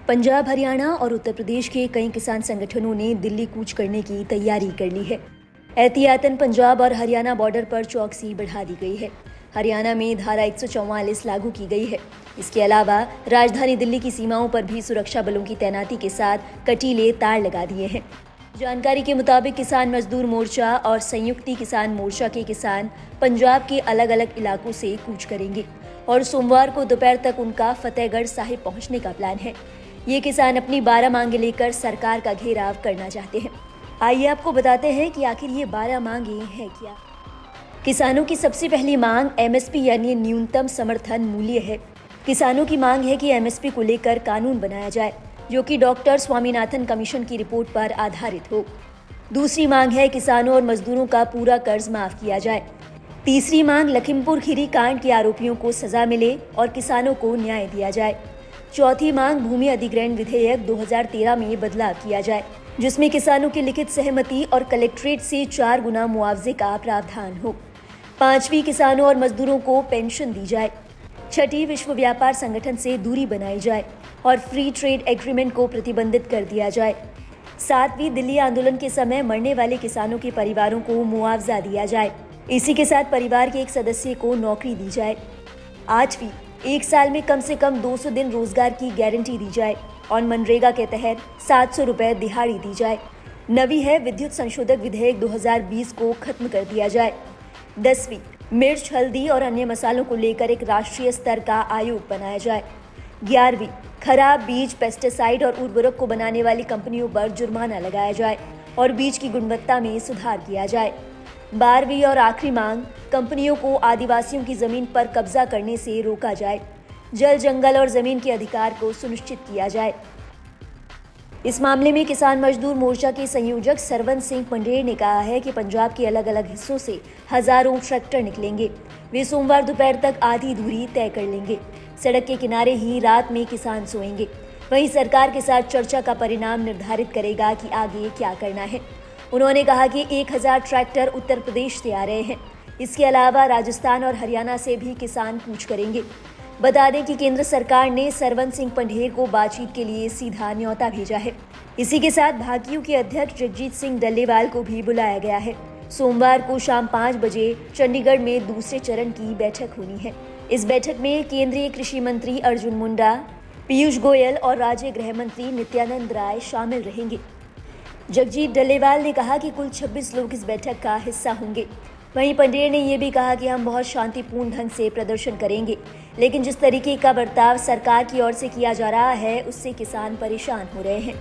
पंजाब, हरियाणा और उत्तर प्रदेश के कई किसान संगठनों ने दिल्ली कूच करने की तैयारी कर ली है। एहतियातन पंजाब और हरियाणा बॉर्डर पर चौकसी बढ़ा दी गई है। हरियाणा में धारा 144 लागू की गई है। इसके अलावा राजधानी दिल्ली की सीमाओं पर भी सुरक्षा बलों की तैनाती के साथ कटीले तार लगा दिए हैं। जानकारी के मुताबिक किसान मजदूर मोर्चा और संयुक्ति किसान मोर्चा के किसान पंजाब के अलग अलग इलाकों से कूच करेंगे और सोमवार को दोपहर तक उनका फतेहगढ़ साहिब पहुंचने का प्लान है। ये किसान अपनी 12 मांगे लेकर सरकार का घेराव करना चाहते हैं। आइए आपको बताते हैं कि आखिर ये 12 मांगे हैं क्या। किसानों की सबसे पहली मांग एमएसपी यानी न्यूनतम समर्थन मूल्य है। किसानों की मांग है कि एमएसपी को लेकर कानून बनाया जाए जो कि डॉक्टर स्वामीनाथन कमीशन की रिपोर्ट पर आधारित हो। दूसरी मांग है किसानों और मजदूरों का पूरा कर्ज माफ किया जाए। तीसरी मांग लखीमपुर खीरी कांड के आरोपियों को सजा मिले और किसानों को न्याय दिया जाए। चौथी मांग भूमि अधिग्रहण विधेयक 2013 में बदलाव किया जाए जिसमें किसानों की लिखित सहमति और कलेक्ट्रेट से 4 गुना मुआवजे का प्रावधान हो। पांचवी, किसानों और मजदूरों को पेंशन दी जाए। छठी, विश्व व्यापार संगठन से दूरी बनाई जाए और फ्री ट्रेड एग्रीमेंट को प्रतिबंधित कर दिया जाए। सातवीं, दिल्ली आंदोलन के समय मरने वाले किसानों के परिवारों को मुआवजा दिया जाए। इसी के साथ परिवार के एक सदस्य को नौकरी दी जाए। आठवीं, 1 साल में कम से कम 200 दिन रोजगार की गारंटी दी जाए और मनरेगा के तहत 700 रुपए दिहाड़ी दी जाए। नवीं है विद्युत संशोधक विधेयक 2020 को खत्म कर दिया जाए। 10वीं, मिर्च, हल्दी और अन्य मसालों को लेकर एक राष्ट्रीय स्तर का आयोग बनाया जाए। 11वीं, खराब बीज, पेस्टिसाइड और उर्वरक को बनाने वाली कंपनियों पर जुर्माना लगाया जाए और बीज की गुणवत्ता में सुधार किया जाए। 12वीं और आखिरी मांग, कंपनियों को आदिवासियों की जमीन पर कब्जा करने से रोका जाए। जल, जंगल और जमीन के अधिकार को सुनिश्चित किया जाए। इस मामले में किसान मजदूर मोर्चा के संयोजक सरवन सिंह पंडेर ने कहा है कि पंजाब के अलग अलग हिस्सों से हजारों ट्रैक्टर निकलेंगे। वे सोमवार दोपहर तक आधी दूरी तय कर लेंगे। सड़क के किनारे ही रात में किसान सोएंगे। वहीं सरकार के साथ चर्चा का परिणाम निर्धारित करेगा कि आगे क्या करना है। उन्होंने कहा कि 1000 ट्रैक्टर उत्तर प्रदेश से आ रहे हैं। इसके अलावा राजस्थान और हरियाणा से भी किसान कूच करेंगे। बता दें कि केंद्र सरकार ने सरवन सिंह पंडेर को बातचीत के लिए सीधा न्योता भेजा है। इसी के साथ भाकियू के अध्यक्ष जगजीत सिंह डल्लेवाल को भी बुलाया गया है। सोमवार को शाम 5 बजे चंडीगढ़ में दूसरे चरण की बैठक होनी है। इस बैठक में केंद्रीय कृषि मंत्री अर्जुन मुंडा, पीयूष गोयल और राज्य गृह मंत्री नित्यानंद राय शामिल रहेंगे। जगजीत डल्लेवाल ने कहा कि कुल 26 लोग इस बैठक का हिस्सा होंगे। वहीं पंडेर ने यह भी कहा कि हम बहुत शांतिपूर्ण ढंग से प्रदर्शन करेंगे, लेकिन जिस तरीके का बर्ताव सरकार की ओर से किया जा रहा है उससे किसान परेशान हो रहे हैं।